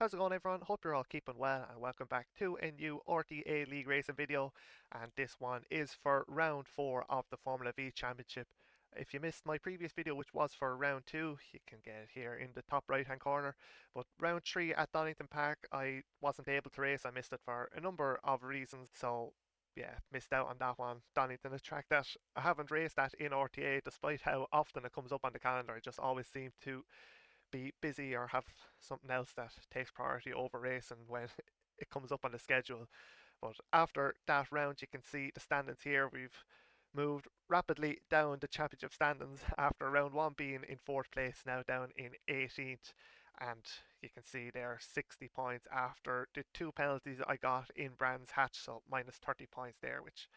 How's it going, everyone? Hope you're all keeping well, and welcome back to a new RTA League Racing video. And this one is for round 4 of the Formula V Championship. If you missed my previous video, which was for round 2, you can get it here in the top right hand corner. But round 3 at Donington Park, I wasn't able to race. I missed it for a number of reasons, so yeah, missed out on that one. Donington, a track that I haven't raced at in RTA, despite how often it comes up on the calendar. I just always seem to be busy or have something else that takes priority over racing when it comes up on the schedule. But after that round, you can see the standings here. We've moved rapidly down the championship standings after round 1 being in 4th place, now down in 18th. And you can see there 60 points after the 2 penalties I got in Brands Hatch, so minus 30 points there, which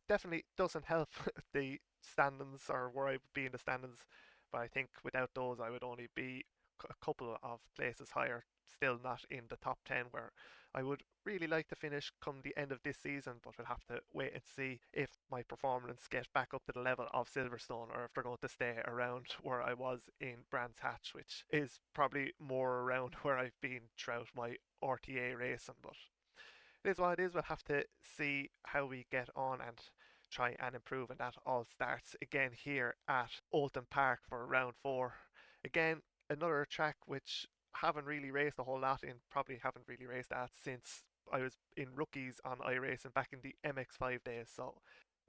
definitely doesn't help the standings or where I would be in the standings. But I think without those, I would only be a couple of places higher, still not in the top 10 where I would really like to finish come the end of this season. But we'll have to wait and see if my performance gets back up to the level of Silverstone, or if they're going to stay around where I was in Brands Hatch, which is probably more around where I've been throughout my RTA racing. But it is what it is. We'll have to see how we get on and try and improve, and that all starts again here at Oulton Park for round 4. Again, another track which haven't really raced a whole lot in, probably haven't really raced at since I was in rookies on iRacing back in the MX5 days. So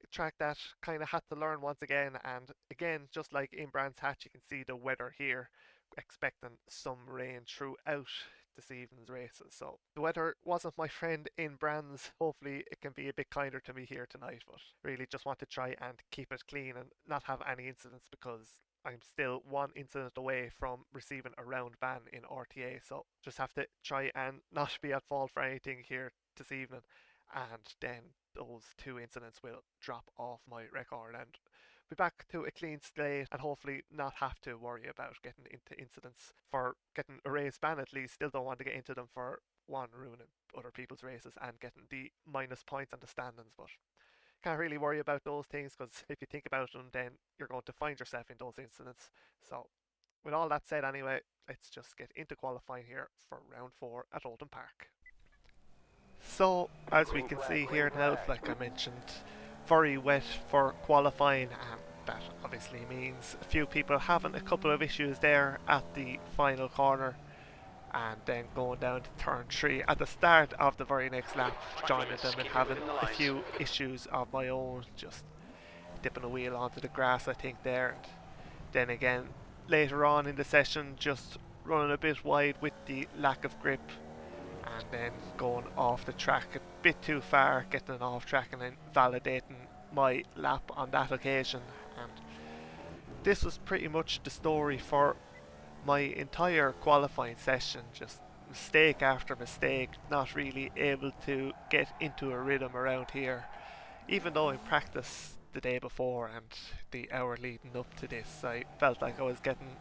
a track that kind of had to learn once again, and again, just like in Brands Hatch, you can see the weather here, expecting some rain throughout this evening's races. So the weather wasn't my friend in Brands. Hopefully it can be a bit kinder to me here tonight, but really just want to try and keep it clean and not have any incidents, because I'm still one incident away from receiving a round ban in RTA. So just have to try and not be at fault for anything here this evening, and then those 2 incidents will drop off my record and be back to a clean slate, and hopefully not have to worry about getting into incidents for getting a race ban. At least still don't want to get into them for one, ruining other people's races and getting the minus points on the standings. But can't really worry about those things, because if you think about them, then you're going to find yourself in those incidents. So with all that said, anyway, let's just get into qualifying here for round 4 at Oulton Park. So as we can see here now, like I mentioned, very wet for qualifying, and that obviously means a few people having a couple of issues there at the final corner, and then going down to turn 3 at the start of the very next lap, joining them and having a few issues of my own, just dipping a wheel onto the grass I think there, and then again later on in the session just running a bit wide with the lack of grip, and then going off the track a bit too far, getting off track and then validating my lap on that occasion. And this was pretty much the story for my entire qualifying session, just mistake after mistake, not really able to get into a rhythm around here, even though in practice the day before and the hour leading up to this I felt like I was getting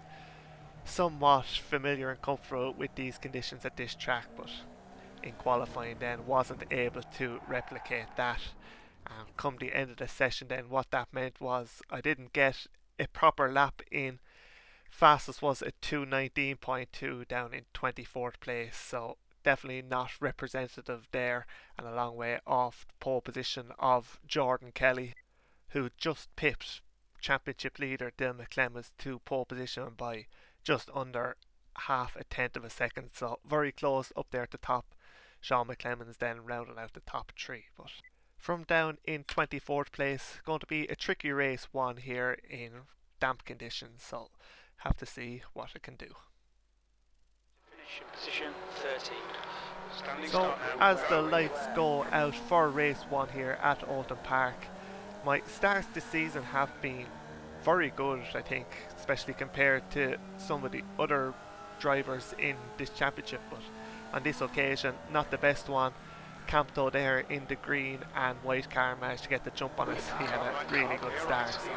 somewhat familiar and comfortable with these conditions at this track. But in qualifying then wasn't able to replicate that, and come the end of the session then what that meant was I didn't get a proper lap in. Fastest was a 2:19.2 down in 24th place, so definitely not representative there, and a long way off the pole position of Jordan Kelly, who just pipped championship leader Dylan McClemens to pole position by just under half a tenth of a second, so very close up there at the top. Sean McClemens then rounded out the top 3, but from down in 24th place, going to be a tricky race one here in damp conditions, so have to see what it can do. Position 30. So as the lights go out for race 1 here at Oulton Park, my starts this season have been very good, I think, especially compared to some of the other drivers in this championship. But on this occasion, not the best one. Campto there in the green and white car managed to get the jump on us. He had a really good start. So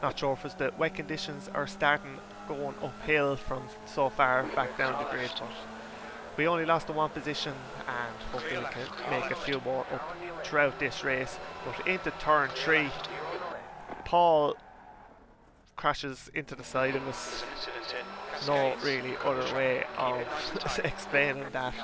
not sure if it's the wet conditions are starting going uphill from so far back down the grid, but we only lost the 1 position, and hopefully we can make a few more up throughout this race. But into turn 3, Paul crashes into the side. It was no really other way of explaining that.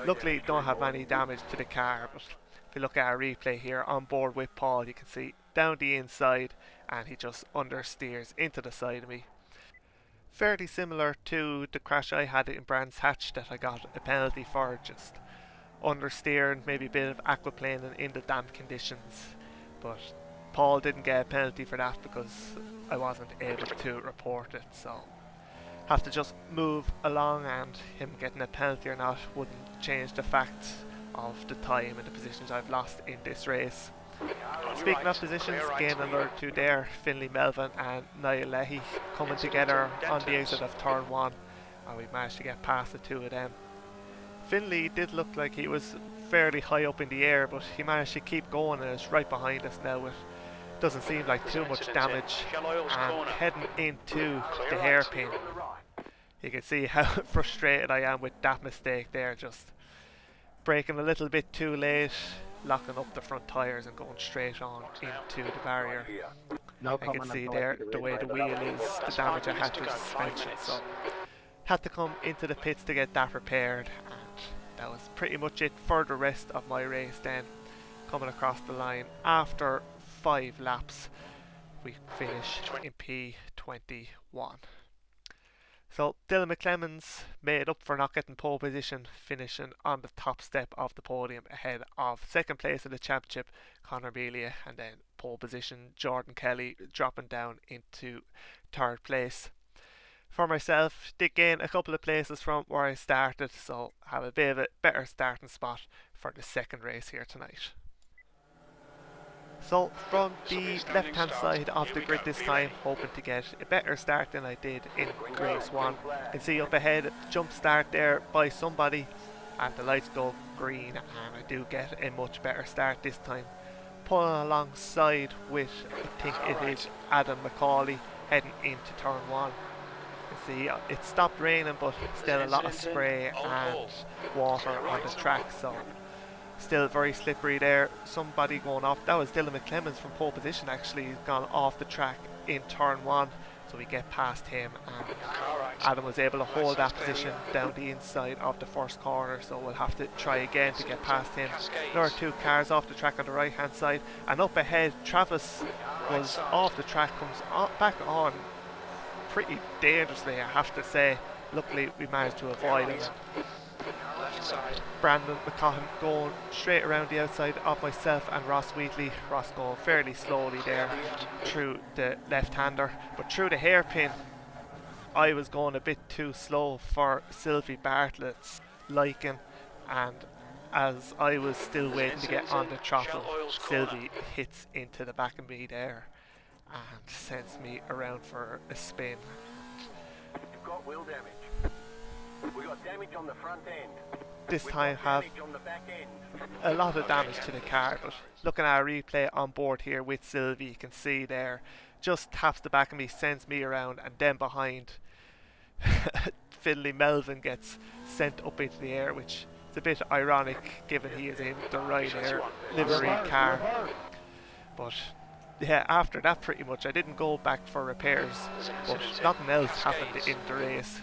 Luckily, don't have any damage to the car, but if you look at our replay here on board with Paul, you can see down the inside, and he just understeers into the side of me. Fairly similar to the crash I had in Brands Hatch that I got a penalty for, just understeering, maybe a bit of aquaplaning in the damp conditions. But Paul didn't get a penalty for that because I wasn't able to report it, so have to just move along, and him getting a penalty or not wouldn't change the fact of the time and the positions I've lost in this race. Speaking of positions, again another two there, Finlay Melvin and Niall Leahy coming together on the exit of turn 1, and we managed to get past the two of them. Finlay did look like he was fairly high up in the air, but he managed to keep going and is right behind us now. It doesn't seem like too much damage, and heading into the hairpin. You can see how frustrated I am with that mistake there, just braking a little bit too late, locking up the front tyres and going straight on into the barrier. I can see there the way the wheel is, the damage I had to the suspension, so had to come into the pits to get that repaired, and that was pretty much it for the rest of my race then. Coming across the line after 5 laps, we finish in P21. So Dylan McClemens made up for not getting pole position, finishing on the top step of the podium ahead of second place in the championship, Conor Melia, and then pole position Jordan Kelly dropping down into third place. For myself, did gain a couple of places from where I started, so have a bit of a better starting spot for the second race here tonight. So from the left hand side of the grid this time, hoping to get a better start than I did in race 1. You can see up ahead, jump start there by somebody, and the lights go green, and I do get a much better start this time. Pulling alongside with, I think it is Adam McCauley, heading into turn 1. You can see it stopped raining, but still a lot of spray and water on the track, so still very slippery there. Somebody going off, that was Dylan McClemens from pole position actually, he's gone off the track in turn 1, so we get past him, and Adam was able to hold that position down the inside of the first corner, so we'll have to try again to get past him. Another 2 cars off the track on the right hand side, and up ahead Travis was off the track, comes back on pretty dangerously, I have to say. Luckily we managed to avoid him. Brandon McCaughan going straight around the outside of myself and Ross Wheatley. Ross going fairly slowly there through the left-hander, but through the hairpin I was going a bit too slow for Sylvie Bartlett's liking, and as I was still waiting to get on the throttle, Sylvie hits into the back of me there and sends me around for a spin. You've got wheel damage. We got damage on the front end. This time have a lot of damage to the car, but looking at a replay on board here with Sylvie, you can see there, just taps the back of me, sends me around, and then behind Finlay Melvin gets sent up into the air, which is a bit ironic given he is in the Ryanair livery car. But yeah, after that pretty much I didn't go back for repairs, but nothing else happened in the race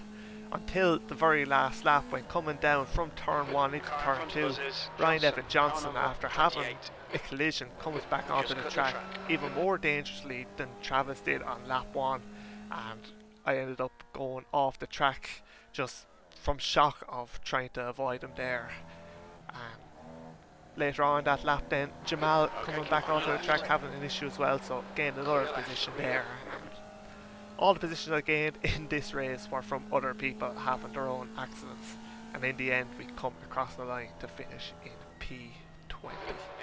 until the very last lap, when coming down from turn 1 into turn 2, Ryan Evan Johnson, after having a collision, comes back onto the track even more dangerously than Travis did on lap 1, and I ended up going off the track just from shock of trying to avoid him there. And later on that lap then, Jamal coming back onto the track having an issue as well, so gained another position there. All the positions I gained in this race were from other people having their own accidents, and in the end we come across the line to finish in P20.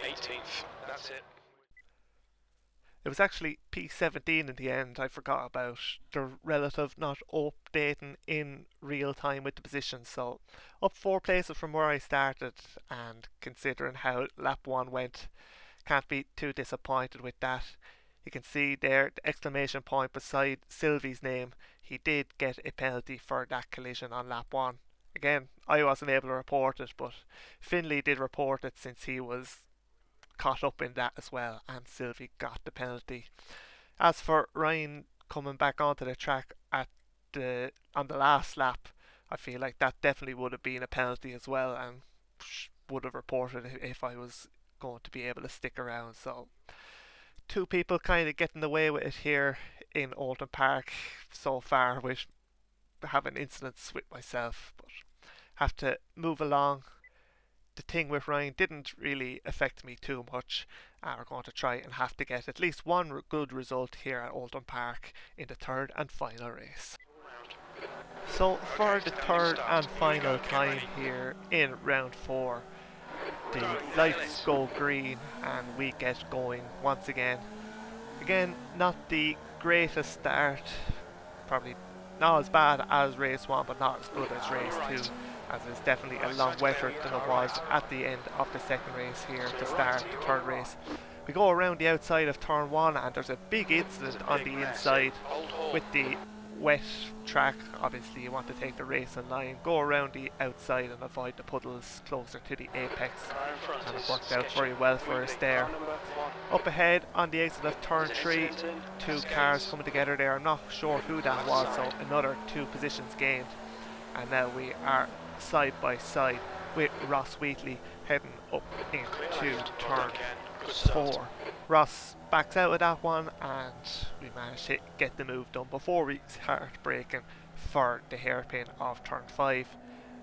18th, that's it. It was actually P17 in the end. I forgot about the relative not updating in real time with the positions, so up 4 places from where I started, and considering how lap 1 went, can't be too disappointed with that. You can see there the exclamation point beside Sylvie's name. He did get a penalty for that collision on lap 1. Again, I wasn't able to report it, but Finlay did report it since he was caught up in that as well, and Sylvie got the penalty. As for Ryan coming back onto the track on the last lap, I feel like that definitely would have been a penalty as well, and would have reported it if I was going to be able to stick around. So two people kind of getting away with it here in Oulton Park so far, with having incidents with myself, but have to move along. The thing with Ryan didn't really affect me too much. We're going to try and have to get at least one good result here at Oulton Park in the third and final race. So for the third and final time here in round 4, the lights go green and we get going once again. Again, not the greatest start, probably not as bad as race 1, but not as good as race 2, as it's definitely a lot wetter than it was at the end of the second race here to start the third race. We go around the outside of turn 1 and there's a big incident on the inside with the wet track. Obviously you want to take the race in line, go around the outside and avoid the puddles closer to the apex, and it worked out very well for us there. Up ahead on the exit of turn 3, two cars coming together there. I'm not sure who that was, so another 2 positions gained, and now we are side by side with Ross Wheatley heading up into turn 4. Ross backs out of that one and we managed to get the move done before we start braking for the hairpin of turn 5.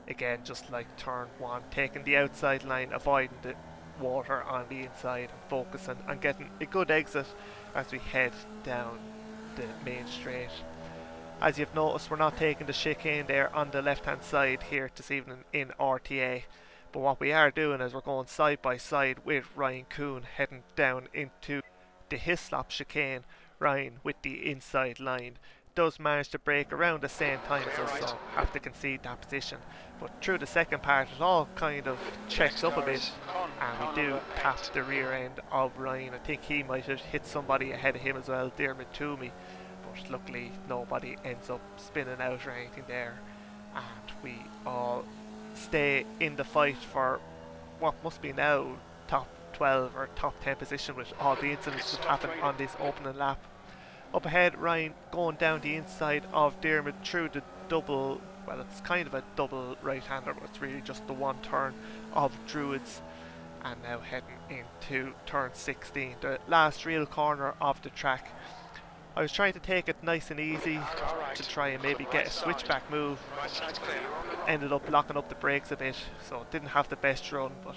Again, just like turn 1, taking the outside line, avoiding the water on the inside and focusing on getting a good exit as we head down the main straight. As you've noticed, we're not taking the chicane there on the left hand side here this evening in RTA, but what we are doing is we're going side by side with Ryan Kuhn heading down into the Hislop chicane. Ryan with the inside line does manage to brake around the same time as us, so have to concede that position, but through the second part it all kind of checks up a bit and we do tap the rear end of Ryan. I think he might have hit somebody ahead of him as well, Dermot Toomey, but luckily nobody ends up spinning out or anything there, and we all stay in the fight for what must be now top 12 or top 10 position with all the incidents that happened on this opening lap. Up ahead, Ryan going down the inside of Dermot through the double, well it's kind of a double right-hander, but it's really just the one turn of Druids, and now heading into turn 16, the last real corner of the track. I was trying to take it nice and easy to try and maybe get a switchback move. Ended up locking up the brakes a bit, so didn't have the best run, but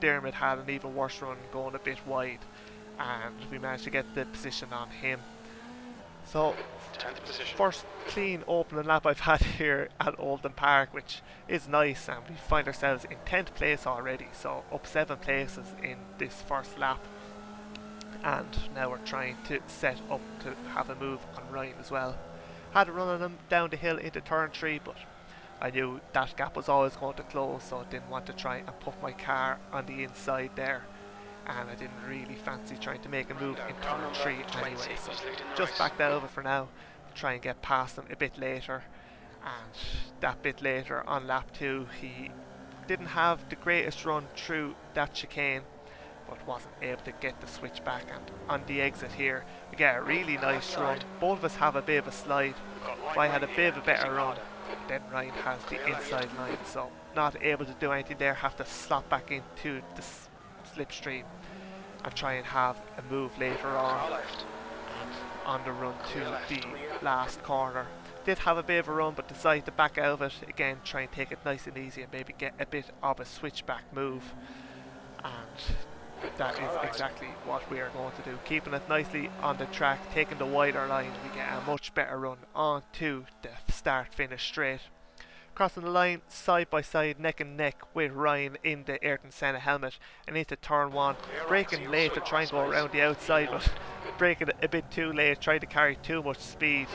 Dermot had an even worse run going a bit wide, and we managed to get the position on him. So, first clean opening lap I've had here at Oulton Park, which is nice, and we find ourselves in 10th place already, so up 7 places in this first lap. And now we're trying to set up to have a move on Ryan as well. Had a run on him down the hill into turn 3, but I knew that gap was always going to close, so I didn't want to try and put my car on the inside there, and I didn't really fancy trying to make a move in turn 3 anyway, so just back that over for now to try and get past him a bit later. And that bit later on lap 2 he didn't have the greatest run through that chicane, but wasn't able to get the switch back, and on the exit here we get a really nice run. Both of us have a bit of a slide. I had a bit of a better run, then Ryan has the inside line, so not able to do anything there, have to slot back into the slipstream and try and have a move later on the run to the last corner. Did have a bit of a run but decided to back out of it again, try and take it nice and easy and maybe get a bit of a switchback move, and that is exactly what we are going to do. Keeping it nicely on the track, taking the wider line, we get a much better run onto the start finish straight. Crossing the line side by side, neck and neck with Ryan in the Ayrton Senna helmet and into turn 1. Braking late to try and go around the outside, but braking a bit too late, tried to carry too much speed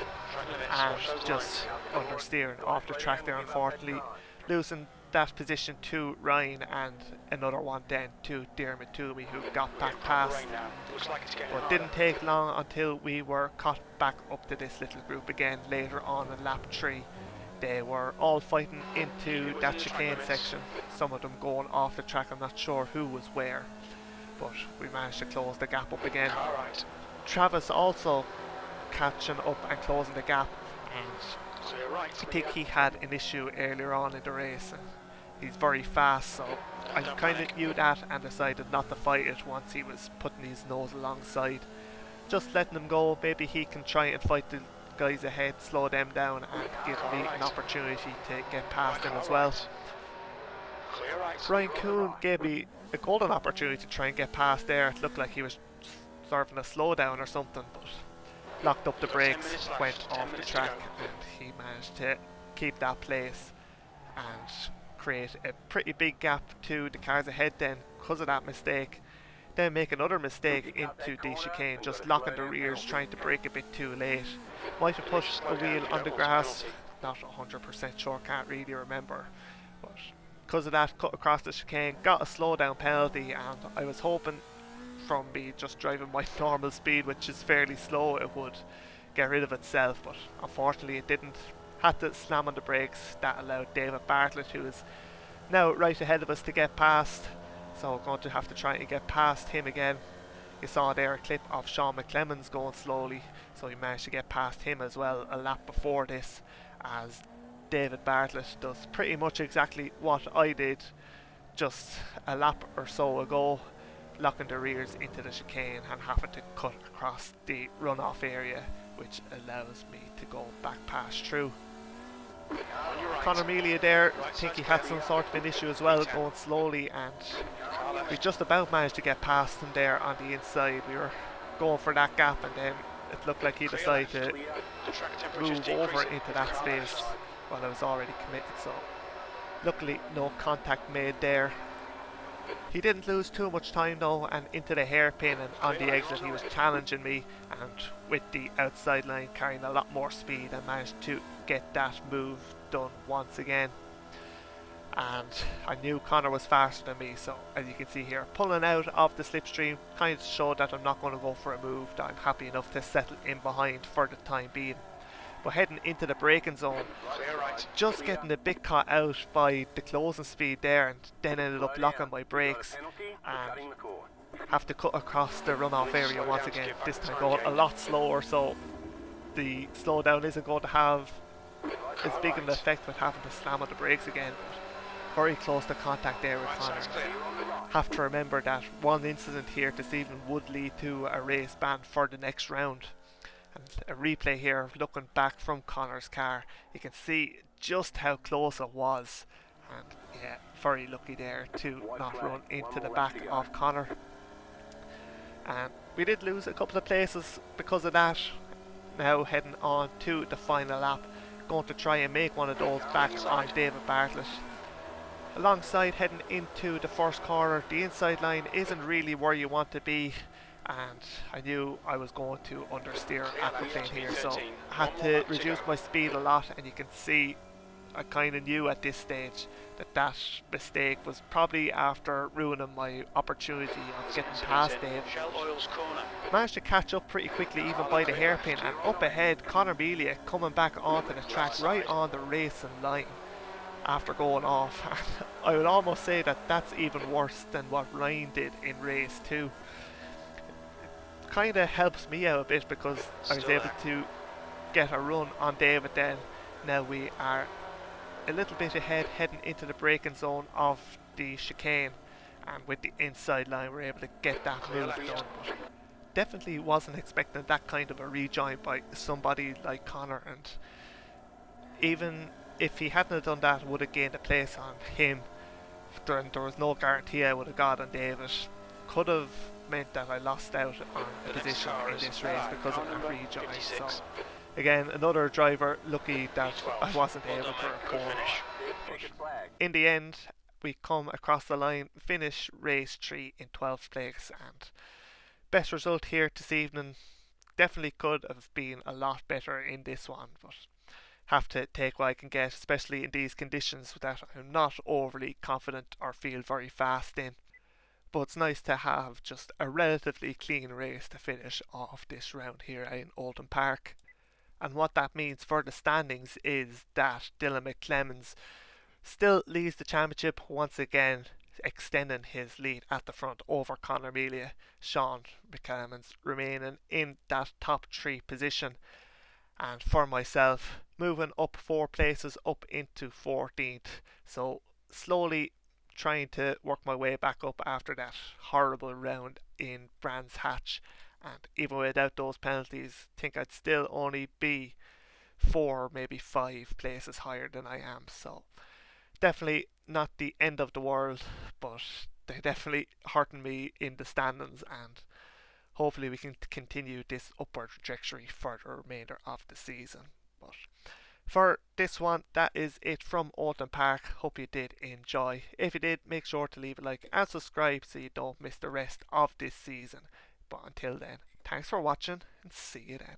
and just understeering off the track there, unfortunately. Losing that position to Ryan, and another one then to Dermot Toomey, who got back past. But didn't take long until we were caught back up to this little group again later on in lap 3. They were all fighting into that chicane section, some of them going off the track. I'm not sure who was where, but we managed to close the gap up again. Travis also catching up and closing the gap. And Clear right. I think he had an issue earlier on in the race, and he's very fast, so I kind of knew that and decided not to fight it once he was putting his nose alongside. Just letting him go, maybe he can try and fight the guys ahead, slow them down, and give me an opportunity to get past them as well. Clear right. Ryan Kuhn gave me a golden opportunity to try and get past there. It looked like he was serving a slowdown or something, but locked up the brakes, went off the track, and he managed to keep that place and create a pretty big gap to the cars ahead then because of that mistake. Then make another mistake into the chicane, just locking the rears, trying to brake a bit too late. Might have pushed a wheel on the grass, not 100% sure, can't really remember. But because of that, cut across the chicane, got a slowdown penalty, and I was hoping from me just driving my normal speed, which is fairly slow, it would get rid of itself, but unfortunately it didn't. Had to slam on the brakes. That allowed David Bartlett, who is now right ahead of us, to get past. So we're going to have to try and get past him again. You saw there a clip of Sean McClemmons going slowly, so we managed to get past him as well a lap before this, as David Bartlett does pretty much exactly what I did just a lap or so ago, locking the rears into the chicane and having to cut across the runoff area, which allows me to go back past through. Conor Melia there, I think he had some sort of an issue as well, going slowly, and we just about managed to get past him there on the inside. We were going for that gap, and then it looked like he decided to move over into that space while I was already committed, so luckily no contact made there. He didn't lose too much time though, and into the hairpin and on the exit he was challenging me, and with the outside line carrying a lot more speed, I managed to get that move done once again. And I knew Conor was faster than me, so as you can see here, pulling out of the slipstream kind of showed that I'm not going to go for a move, that I'm happy enough to settle in behind for the time being. But heading into the braking zone, just getting a bit caught out by the closing speed there, and then ended up locking my brakes and have to cut across the runoff area once again, this time going a lot slower, so the slowdown isn't going to have as big an effect with having to slam on the brakes again. But very close to contact there with Conor. Have to remember that one incident here this evening would lead to a race ban for the next round. And a replay here looking back from Conor's car, you can see just how close it was, and yeah, very lucky there to not run into the back of Conor. And we did lose a couple of places because of that. Now heading on to the final lap, going to try and make one of those back on David Bartlett. Alongside heading into the first corner, the inside line isn't really where you want to be, and I knew I was going to understeer aquaplane here, so I had to reduce my speed a lot, and you can see I kind of knew at this stage that that mistake was probably after ruining my opportunity of getting past Dave. Managed to catch up pretty quickly even by the hairpin, and up ahead Conor Melia coming back onto the track right on the racing line after going off. I would almost say that that's even worse than what Ryan did in race 2. Kind of helps me out a bit because I was able to get a run on David then. Now we are a little bit ahead heading into the braking zone of the chicane, and with the inside line we're able to get that move done. But definitely wasn't expecting that kind of a rejoin by somebody like Conor, and even if he hadn't done that, I would have gained a place on him. There was no guarantee I would have got on David. Could have meant that I lost out on a position in this race because of that rejoin. So again, another driver lucky that I wasn't able to report. But in the end, we come across the line, finish race 3 in 12th place, and best result here this evening. Definitely could have been a lot better in this one, but have to take what I can get, especially in these conditions that I'm not overly confident or feel very fast in. But it's nice to have just a relatively clean race to finish off this round here in Oulton Park. And what that means for the standings is that Dylan McClemmons still leads the championship once again, extending his lead at the front over Conor Melia. Sean McCalman's remaining in that top 3 position, and for myself moving up 4 places up into 14th. So slowly trying to work my way back up after that horrible round in Brands Hatch, and even without those penalties, I think I'd still only be 4, maybe 5 places higher than I am. So definitely not the end of the world, but they definitely hurting me in the standings, and hopefully we can continue this upward trajectory for the remainder of the season. But for this one, that is it from Oulton Park. Hope you did enjoy. If you did, make sure to leave a like and subscribe so you don't miss the rest of this season. But until then, thanks for watching and see you then.